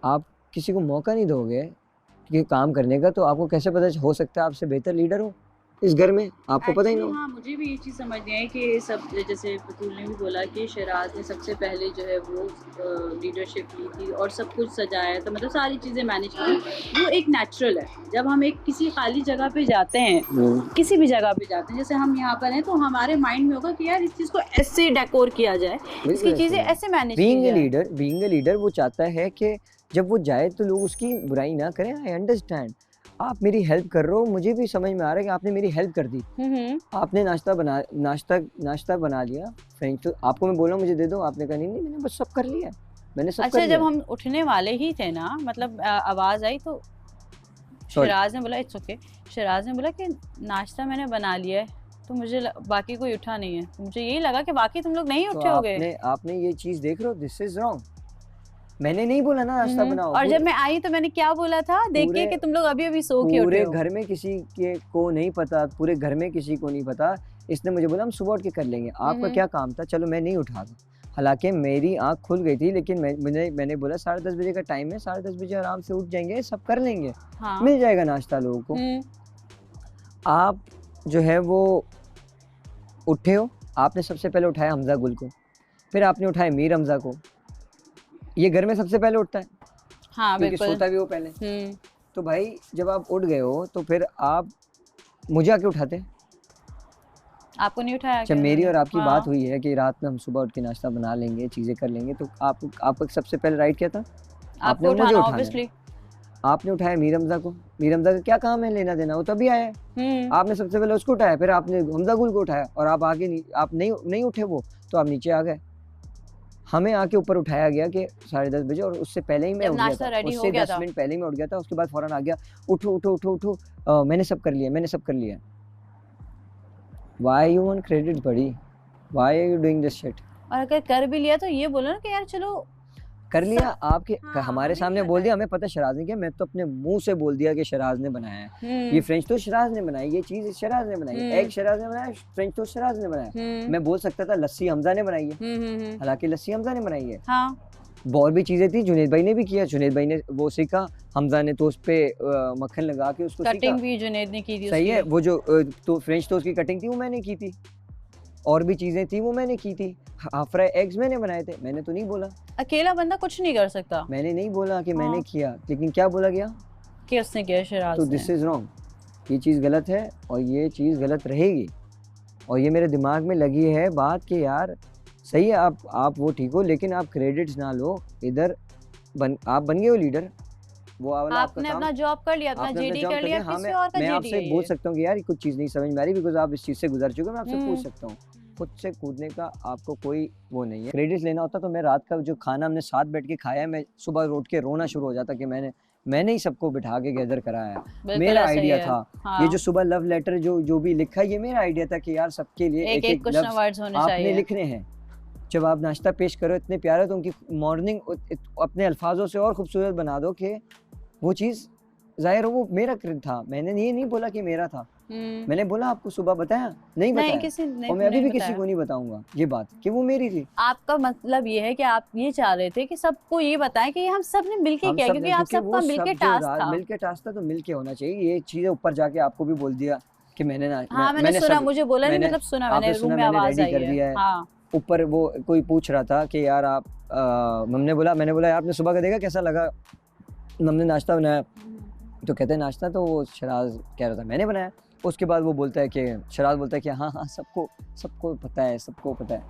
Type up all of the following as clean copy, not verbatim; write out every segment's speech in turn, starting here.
आप किसी को मौका नहीं दोगे कि काम करने का, तो आपको कैसे पता हो सकता है आपसे बेहतर लीडर हो इस घर में, आपको पता ही ना हो। हाँ, मुझे भी ये चीज़ समझ नहीं आई कि सब, जैसे बतूल ने भी बोला कि शहराज ने सबसे पहले जो है वो लीडरशिप ली थी और सब कुछ सजाया था, मतलब सारी चीज़ें मैनेज की। वो एक नेचुरल है। जब हम एक किसी खाली जगह पे जाते हैं, किसी भी जगह पे जाते हैं, जैसे हम यहाँ पर हैं, तो हमारे माइंड में होगा कि यार इस चीज़ को ऐसे डेकोर किया जाए, इसकी चीज़ें ऐसे मैनेज की जाए। बीइंग ए लीडर वो चाहता है कि जब वो जाए तो लोग उसकी बुराई ना करें। आई अंडरस्टैंड, आप मेरी हेल्प कर रहे हो, मुझे भी समझ में आ रहा है कि आपने मेरी हेल्प कर दी। आपने नाश्ता बना लिया, फ्रेंच तो आपको मैं बोल रहा हूँ मुझे दे दो, आपने कहा नहीं नहीं मैंने बस सब कर लिया, मैंने सब अच्छा, कर लिया। जब हम उठने वाले ही थे ना, मतलब आवाज़ आई तो शराज ने बोला इट्स ओके, शराज ने बोला कि नाश्ता मैंने बना लिया है, तो मुझे बाकी कोई उठा नहीं है, तो मुझे यही लगा कि बाकी तुम लोग नहीं उठे होगे। आपने ये चीज देख रहे हो, दिस इज रॉन्ग। मैंने नहीं बोला ना नाश्ता बनाओ। और जब मैं आई तो मैंने क्या बोला था, देख के कि तुम लोग अभी अभी सो के उठे हो। पूरे घर में किसी के को नहीं पता, पूरे घर में किसी को नहीं पता। इसने मुझे बोला हम सुबह उठ के कर लेंगे। आपका क्या काम था? चलो मैं नहीं उठा था, हालांकि मेरी आंख खुल गई थी, लेकिन मैंने बोला 10:30 बजे का टाइम है, 10:30 बजे आराम से उठ जाएंगे, सब कर लेंगे। हाँ। मिल जाएगा नाश्ता लोगों को। आप जो है वो उठे हो, आपने सबसे पहले उठाया हमजा गुल को, फिर आपने उठाया मीर हमजा को। ये घर में सबसे पहले उठता है, हाँ, क्योंकि सोता भी वो पहले। तो भाई जब आप उठ गए हो तो फिर आप मुझे आके उठाते। आपको नहीं उठाया? जब मेरी और आपकी बात हुई है कि रात में हम सुबह उठ के नाश्ता बना लेंगे, चीजें कर लेंगे, तो आपका सबसे पहले राइट क्या था? आपने मुझे उठाया। आपने उठाया मीर हमजा को। मीर हमजा का क्या काम है लेना देना, वो तभी आया है। आपने सबसे पहले उसको उठाया, फिर आपने हमजा गुल को उठाया, और आप आगे आप नहीं उठे वो, तो आप नीचे आ गए। हमें आके ऊपर उठाया गया कि 10:30 बजे, और उससे पहले ही मैं उठ गया था, उससे 10 मिनट पहले ही मैं उठ गया था। उसके बाद फौरन आ गया, उठो उठो उठो उठो, मैंने सब कर लिया, मैंने सब कर लिया। Why you want credit buddy? Why are you doing this shit? और अगर कर भी लिया तो ये बोलो ना कि यार चलो कर लिया। आपके हमारे सामने बोल दिया, हमें पता शराज ने किया। मैं तो अपने मुंह से बोल दिया कि शराज ने बनाया है, ये फ्रेंच तो शराज ने बनाई, ये चीज शराज ने बनाई, एग शराज ने बनाया, फ्रेंच तो शराज ने बनाया। मैं बोल सकता था लस्सी हमजा ने बनाई है, हालांकि लस्सी हमजा ने बनाई है। हाँ। और भी चीजें थी, जुनेद भाई ने भी किया, जुनेद भाई ने वो सीखा, हमजा ने तो उस पे मक्खन लगा के उसको कटिंग भी जुनेद ने की थी। सही है, वो जो तो फ्रेंच टोस्ट की कटिंग थी वो मैंने की थी, और भी चीजें थी वो मैंने की थी, हाफ फ्राई एग्स मैंने बनाए थे। मैंने तो नहीं बोला, अकेला बंदा कुछ नहीं कर सकता। मैंने नहीं बोला कि मैंने किया, लेकिन क्या बोला गया कि उसने किया, शराज। तो दिस इज रॉन्ग। ये चीज़ गलत है और ये चीज़ गलत रहेगी, और ये मेरे दिमाग में लगी है बात कि यार सही है, आप वो ठीक हो, लेकिन आप क्रेडिट्स ना लो। इधर आप बन गए हो लीडर, वो आपने अपना जॉब कर लिया, अपना जेडी कर लिया, किसी और का जेडी है। मैं आपसे बोल सकता हूँ कि यार कुछ चीज़ नहीं समझ में आ रही, बिकॉज आप इस चीज़ से गुजर चुके हो। मैं आपसे पूछ सकता हूँ, खुद से कूदने का आपको कोई वो नहीं है। क्रेडिट लेना होता तो मैं रात का जो खाना हमने साथ बैठ के खाया है, मैं सुबह उठ के रोना शुरू हो जाता कि मैंने ही सबको बिठा के गैदर कराया, मेरा आइडिया था। हाँ। ये जो सुबह लव लेटर जो भी लिखा है, ये मेरा आइडिया था कि यार सबके लिए एक लफ्ज़ आपने लिखने हैं। जब आप नाश्ता पेश करो इतने प्यारे, तो उनकी मॉर्निंग अपने अल्फाजों से और खूबसूरत बना दो कि वो चीज़ जाहिर हो वो मेरा क्रेडिट था। मैंने ये नहीं बोला कि मेरा था, मैंने बोला आपको सुबह बताया, नहीं बताया, और मैं अभी भी किसी को नहीं बताऊंगा ये बात कि वो मेरी थी। आपका मतलब ये है कि आप ये चाह रहे थे कि सबको ये बताएं कि हम सब ने मिलके किया, क्योंकि आप सबका मिलके टास्क था, तो मिलके होना चाहिए। ये चीज़ें ऊपर जाके आपको भी बोल दिया कि मैंने मैंने सुना, मुझे बोला नहीं, मतलब सुना मैंने, रूम में आवाज आई है। हाँ। ऊपर वो कोई पूछ रहा था कि यार आप मैंने बोला यार आपने सुबह का देखा कैसा लगा, हमने नाश्ता बनाया, तो कहते हैं नाश्ता तो वो शराज कह रहा था मैंने बनाया। उसके बाद वो बोलता है कि शराज बोलता है कि हाँ सबको पता है, सबको पता है।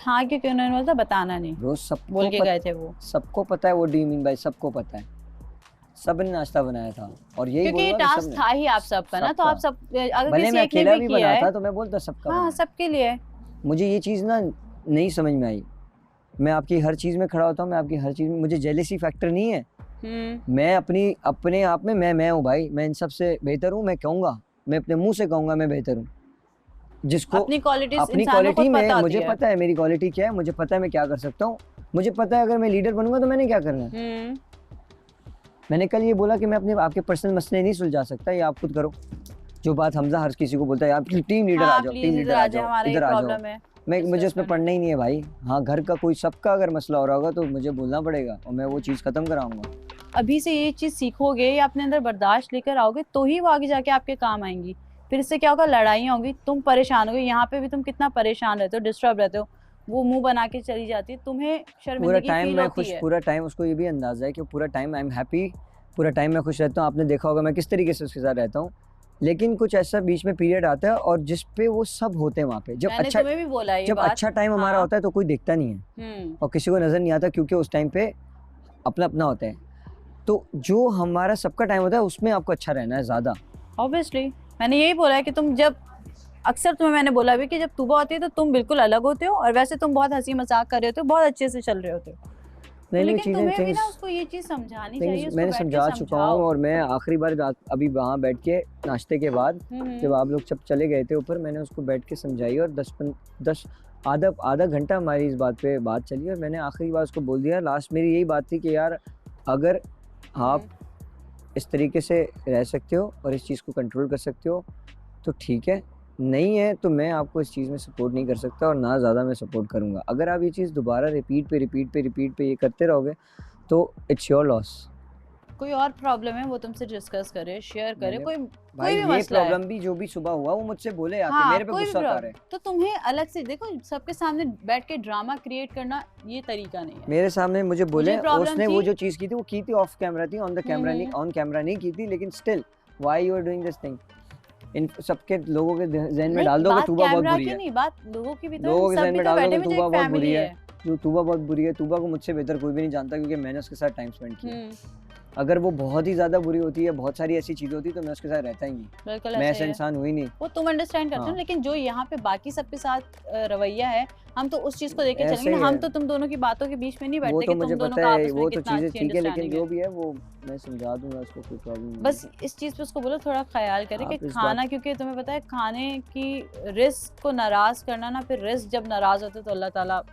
हाँ, क्योंकि उन्होंने बोला बताना नहीं, रोज सब बोल के गए थे वो, सबको पता है। वो डू यू मीन भाई सबको पता है, सब ने नाश्ता बनाया था, और यही क्योंकि टास्क था ही आप सबका ना, तो आप सब अगर किसी एक ने भी किया है तो मैं बोलता सबका, हाँ सबके लिए। मुझे ये चीज़ ना नहीं समझ में आई। मैं आपकी हर चीज़ में खड़ा होता हूँ, मैं आपकी हर चीज़ में, मुझे जेलसी फैक्टर नहीं है। मैं अपने आप में मैं हूँ भाई, मैं इन सब से बेहतर हूँ। मैं कहूँगा, मैं अपने मुंह से कहूँगा मैं बेहतर हूँ। जिसको अपनी क्वालिटी में मुझे पता है मेरी क्वालिटी क्या है, मुझे पता है मैं क्या कर सकता हूँ, मुझे पता है अगर मैं लीडर बनूंगा तो मैंने क्या करना है। मैंने कल ये बोला कि मैं अपने आपके पर्सनल मसले नहीं सुलझा सकता, ये आप खुद करो। जो बात हमजा हर किसी को बोलता है, आप टीम लीडर आ जाओ, टीम लीडर आ जाओ, इधर आ जाओ। मुझे उसमें पढ़ना ही नहीं है भाई। हाँ, घर का कोई सबका अगर मसला हो रहा होगा तो मुझे बोलना पड़ेगा, और मैं वो चीज़ खत्म कराऊंगा। अभी से ये चीज़ सीखोगे या अपने अंदर बर्दाश्त लेकर आओगे तो ही वो आगे जाके आपके काम आएंगी। फिर इससे क्या होगा, लड़ाइयाँ होंगी, तुम परेशान होगे। यहाँ पे भी तुम कितना परेशान रहते हो, डिस्टर्ब रहते हो, वो मुंह बना के चली जाती है, तुम्हें पूरा शर्मिंदगी टाइम फील मैं होती खुश, है। पूरा टाइम उसको ये भी अंदाजा है कि पूरा टाइम आई एम हैप्पी, पूरा टाइम मैं खुश रहता हूँ। आपने देखा होगा मैं किस तरीके से उसके साथ रहता हूँ। लेकिन कुछ ऐसा बीच में पीरियड आता है और जिस पे वो सब होते हैं वहाँ पे। मैंने तुम्हें भी बोला ये जब बात। अच्छा टाइम हमारा हाँ। होता है तो कोई दिखता नहीं है और किसी को नज़र नहीं आता, क्योंकि उस टाइम पे अपना अपना होता है। तो जो हमारा सबका टाइम होता है उसमें आपको अच्छा रहना है ज़्यादा। ऑब्वियसली मैंने यही बोला है कि तुम जब, अक्सर तुम्हें मैंने बोला भी कि जब तूबा होती है तो तुम बिल्कुल अलग होते हो, और वैसे तुम बहुत हंसी मजाक कर रहे होते हो, बहुत अच्छे से चल रहे होते हो। तो नई नई लेकिन चीज़ें, तुम्हें भी ना उसको ये चीज़ समझानी चाहिए, उसको मैंने बैठ के समझा चुका हूँ। समझाओ। और मैं आखिरी बार रात अभी वहाँ बैठ के नाश्ते के बाद जब आप लोग सब चले गए थे ऊपर, मैंने उसको बैठ के समझाई और 10 आधा आधा घंटा हमारी इस बात पे बात चली। और मैंने आखिरी बार उसको बोल दिया, लास्ट मेरी यही बात थी कि यार अगर आप इस तरीके से रह सकते हो और इस चीज़ को कंट्रोल कर सकते हो तो ठीक है, नहीं है तो मैं आपको इस चीज़ में सपोर्ट नहीं कर सकता और ना ज़्यादा मैं सपोर्ट करूँगा। अगर आप ये चीज़ दोबारा रिपीट पे ये करते रहोगे तो इट्स योर लॉस। कोई और प्रॉब्लम है वो तुमसे डिस्कस करे, शेयर करे, कोई भाई भी ये मसला है। प्रॉब्लम भी जो भी सुबह हुआ वो मुझसे बोले आके, हाँ, मेरे पे कोई भी गुस्सा उतारे। प्रॉब्लम तो तुम्हें अलग से देखो, सबके सामने बैठ के ड्रामा क्रिएट करना ये तरीका नहीं है। मेरे सामने मुझे बोले, प्रॉब्लम उसने वो थी। जो चीज़ की थी वो की थी ऑफ कैमरा थी, ऑन द कैमरा नहीं, ऑन कैमरा नहीं की थी, लेकिन still why you are doing this thing. इन सबके लोगों के जहन में डाल दो कि तूबा बहुत बुरी है। नहीं, बात लोगों की भी तो लोगों के सब जहन भी में तो डाल दो बैठे कि हुए जो तूबा एक बहुत बुरी फैमिली है, है। तूबा बहुत बुरी है। तूबा को मुझसे बेहतर कोई भी नहीं जानता क्योंकि मैंने उसके साथ टाइम स्पेंड किया। अगर वो बहुत ही ज़्यादा बुरी होती है, बहुत सारी ऐसी चीज़ें होती तो मैं उसके साथ रहता ही नहीं। बिल्कुल मैं ऐसा ऐसा ही है। इंसान हुई नहीं। वो तुम अंडरस्टैंड करते हो, हाँ। लेकिन जो यहाँ पे बाकी सबके साथ रवैया है, हम तो उस चीज़ को देख के ऐसे चलेंगे ही ना, हम है। तो तुम दोनों की बातों के बीच में नहीं वो बैठते तो कि मुझे तुम दोनों पता का है, आपस में वो तो कितना चीज़ें अच्छी ठीक है, लेकिन अंडरस्टैंडिंग जो है। भी है वो मैं समझा दूंगा उसको, कोई प्रॉब्लम नहीं है। बस इस चीज़ पे उसको बोलो थोड़ा ख्याल करे कि आप इस खाना, क्योंकि तुम्हें पता है खाने की रिस्क को नाराज़ करना ना, फिर रिस्क जब नाराज़ होते तो अल्लाह ताला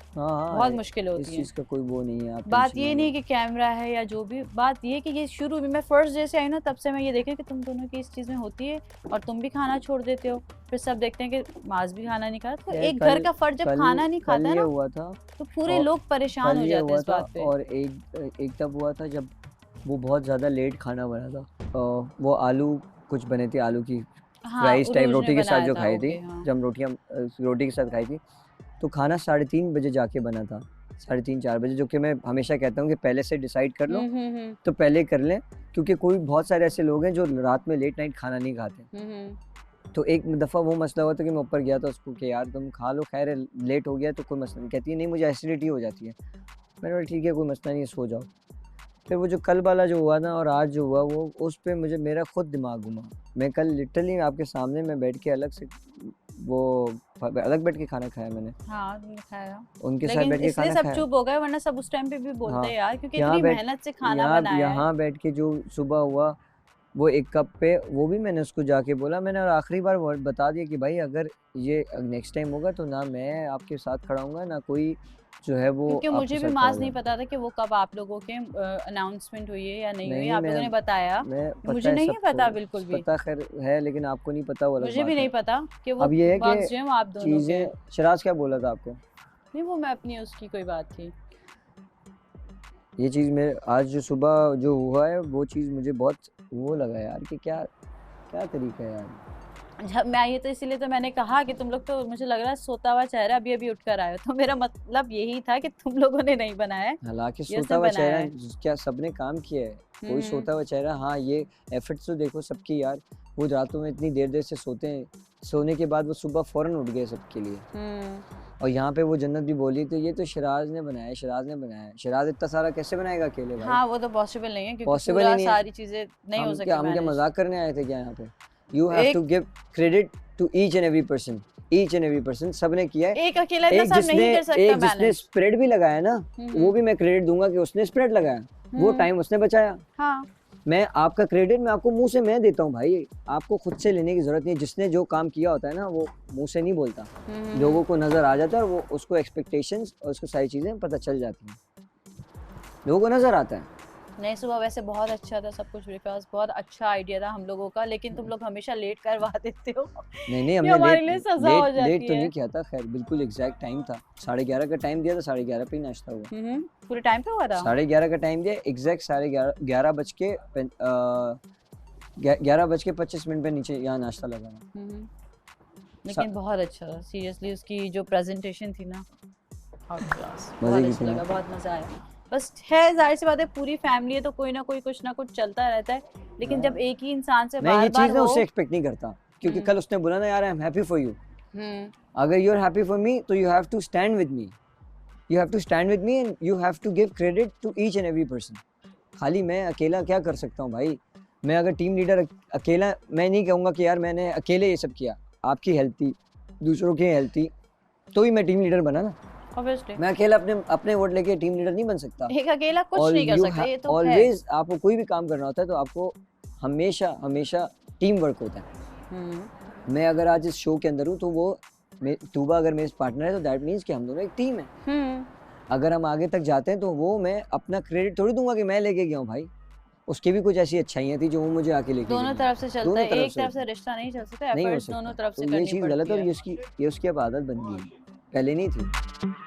हाँ हाँ, बहुत मुश्किल इस होती है। चीज़ का कोई वो नहीं है, आप बात टेंशन ये ना नहीं लो। कि कैमरा है या जो भी, बात ये कि ये शुरू में मैं फर्स्ट डे से आई ना, तब से मैं ये देखी कि तुम दोनों की इस चीज़ में होती है और तुम भी खाना छोड़ देते हो, फिर सब देखते हैं कि माज भी खाना नहीं खाता। तो यार एक घर का फर्द जब खाना नहीं खाता है ये ना, हुआ था, तो पूरे और लोग परेशान कल हो ये जाते हैं हुआ इस था, बात पे। और एक तब हुआ था जब वो बहुत ज़्यादा लेट खाना बना था। वो आलू कुछ बने थे, आलू की हाँ, फ्राइज़ टाइप उरूज ने रोटी के साथ बनाया जो था, खाई थी, ओके, हाँ। जब हम रोटियाँ रोटी के साथ खाई थी, तो खाना 3:30 बजे जाके बना था, 3:30-4 बजे, जो कि मैं हमेशा कहता हूँ कि पहले से डिसाइड कर लो तो पहले कर लें, क्योंकि कोई बहुत सारे ऐसे लोग हैं जो रात में लेट नाइट खाना नहीं खाते। तो एक दफ़ा वो मसला हुआ था कि मैं ऊपर गया था उसको कि यार तुम खा लो, खैर लेट हो गया तो कोई मसला नहीं। कहती है नहीं मुझे एसिडिटी हो जाती है। मैंने बोला ठीक है कोई मसला नहीं है, सो जाओ। फिर वो जो कल वाला जो हुआ ना और आज जो हुआ, वो उस पे मुझे मेरा खुद दिमाग घुमा। मैं कल लिटरली आपके सामने मैं बैठ के अलग बैठ के खाना खाया मैंने। हाँ, तुमने खाया। उनके साथ लेकिन बैठ के इसलिए खाना सब खाया। चुप हो गए, वरना सब उस टाइम पे भी बोलते हाँ, हैं यार, क्योंकि यहाँ इतनी बैठ मेहनत से खाना बनाया है। यहाँ बैठ के जो सुबह हुआ वो 1 कप पे, वो भी मैंने उसको जाके बोला मैंने, और आखिरी बार वर्ड बता दिया कि भाई अगर ये नेक्स्ट टाइम होगा तो ना मैं आपके साथ खड़ा हूँगा, ना कोई जो है वो क्योंकि आपके मुझे भी साथ खड़ा माज नहीं होगा। पता था कि वो कब आप लोगों के अनाउंसमेंट हुई है या नहीं हुई, नहीं, आप लोगों ने बताया। मैं पता मुझे है नहीं सबको, पता बिल्कुल भी। पता खैर है, लेकिन आपको नहीं पता, वो अलग मुझे बात भी है। नहीं पता कि वो अब ये है बग्स कि जो हैं वो आप दोनों के हैं। चीज़ें, शराज क्या बोला था आपको? नहीं, वो मैं अपनी उसकी कोई बात थी। ये चीज़ मेरे आज जो सुबह जो हुआ है वो चीज़ मुझे बहुत वो लगा यार कि क्या क्या तरीका है यार। जब मैं आई तो इसीलिए तो मैंने कहा कि तुम लोग तो, मुझे लग रहा है सोता हुआ चेहरा अभी अभी उठकर आए हो, तो मेरा मतलब यही था कि तुम लोगों ने नहीं बनाया है, हालाँकि ये सोता सब हुआ बनाया चेहरा है। क्या सबने काम किया है, कोई सोता हुआ चेहरा, हाँ ये एफर्ट्स तो देखो सबकी यार, वो रातों में इतनी देर से सोते हैं, सोने के बाद वो सुबह फ़ौरन उठ गए सबके लिए। और यहाँ पे वो जन्नत भी बोली तो ये तो शराज ने बनाया है, शराज ने बनाया है। शराज इतना सारा कैसे बनाएगा अकेले भाई? हाँ, वो तो पॉसिबल नहीं है, क्योंकि पॉसिबल ही पूरा नहीं है। सारी चीजें नहीं हो सकती हम क्या मैनेज। मजाक करने आए थे क्या यहाँ पे? यू हैव एक to give credit to each and every person, सबने किया है। एक अकेला इतना सब नहीं कर सकता एक जिसने मैनेज। स्प्रेड भी लगाया ना, वो भी मैं क्रेडिट दूंगा कि उसने स्प्रेड लगाया, वो टाइम उसने बचाया। हाँ, मैं आपका क्रेडिट मैं आपको मुंह से मैं देता हूँ भाई, आपको खुद से लेने की जरूरत नहीं है। जिसने जो काम किया होता है ना वो मुंह से नहीं बोलता, लोगों को नजर आ जाता है और वो उसको एक्सपेक्टेशंस और उसको सारी चीजें पता चल जाती हैं, लोगों को नजर आता है। नहीं, सुबह वैसे बहुत अच्छा था सब कुछ, ब्रेकफास्ट बहुत अच्छा आइडिया था हम लोगों का, लेकिन तुम लोग हमेशा लेट करवा देते हो। नहीं नहीं, ये हमने हमारे लेट लिए सजा हो लेट लेट जाती तो है। नहीं किया था, खैर बिल्कुल एग्जैक्ट टाइम था, 11:30 का टाइम दिया था, 11:30 पे ही नाश्ता हुआ। पूरे टाइम पे हुआ था। 11:30 का टाइम दिया, एग्जैक्ट 11:30, 11:25 पे नीचे यहाँ नाश्ता लगा था। लेकिन बहुत अच्छा था सीरियसली, उसकी जो प्रेजेंटेशन थी ना, आउट क्लास, मजे बहुत की अच्छा थी लगा, ना। बहुत मजा आया। बस है, जाहिर सी बात है, पूरी फैमिली है तो कोई ना कोई कुछ ना कुछ चलता रहता है, लेकिन जब एक ही इंसान से मैं ये बार बार चीज़ ना हो। उससे एक्सपेक्ट नहीं करता, क्योंकि कल उसने बोला ना यार I am happy for you, hmm अगर you are happy for me तो you have to stand with me, you have to stand with me and you have to give credit to each and every person. खाली मैं अकेला क्या कर सकता हूँ भाई, मैं अगर टीम लीडर अकेला, मैं नहीं कहूँगा कि यार मैंने अकेले ये सब किया, आपकी हेल्प थी, दूसरों की हेल्प थी, तो ही मैं टीम लीडर बना ना। ऑब्वियसली मैं अकेला अपने अपने वोट लेके टीम लीडर नहीं बन सकता। एक अकेला कुछ और नहीं कर यू सकता, ये तो है। ऑलवेज आपको कोई भी काम करना होता है तो आपको हमेशा हमेशा टीम वर्क होता है। मैं अगर आज इस शो के अंदर हूँ तो वो तूबा अगर मेरे पार्टनर है तो दैट मीन्स कि हम दोनों एक टीम है। अगर हम आगे तक जाते हैं तो वो मैं अपना क्रेडिट थोड़ी दूंगा कि मैं लेके गया हूँ भाई, उसकी भी कुछ ऐसी अच्छाइयाँ थी जो वो मुझे आके लेके दोनों गई। तरफ से चलता दोनों है, एक तरफ होता से है। रिश्ता नहीं चल सकता, नहीं हो एफर्ट्स दोनों सकता, तरफ तो से ये करनी चीज़ गलत पड़ती है और है। ये उसकी अब आदत बन गई है, पहले नहीं थी।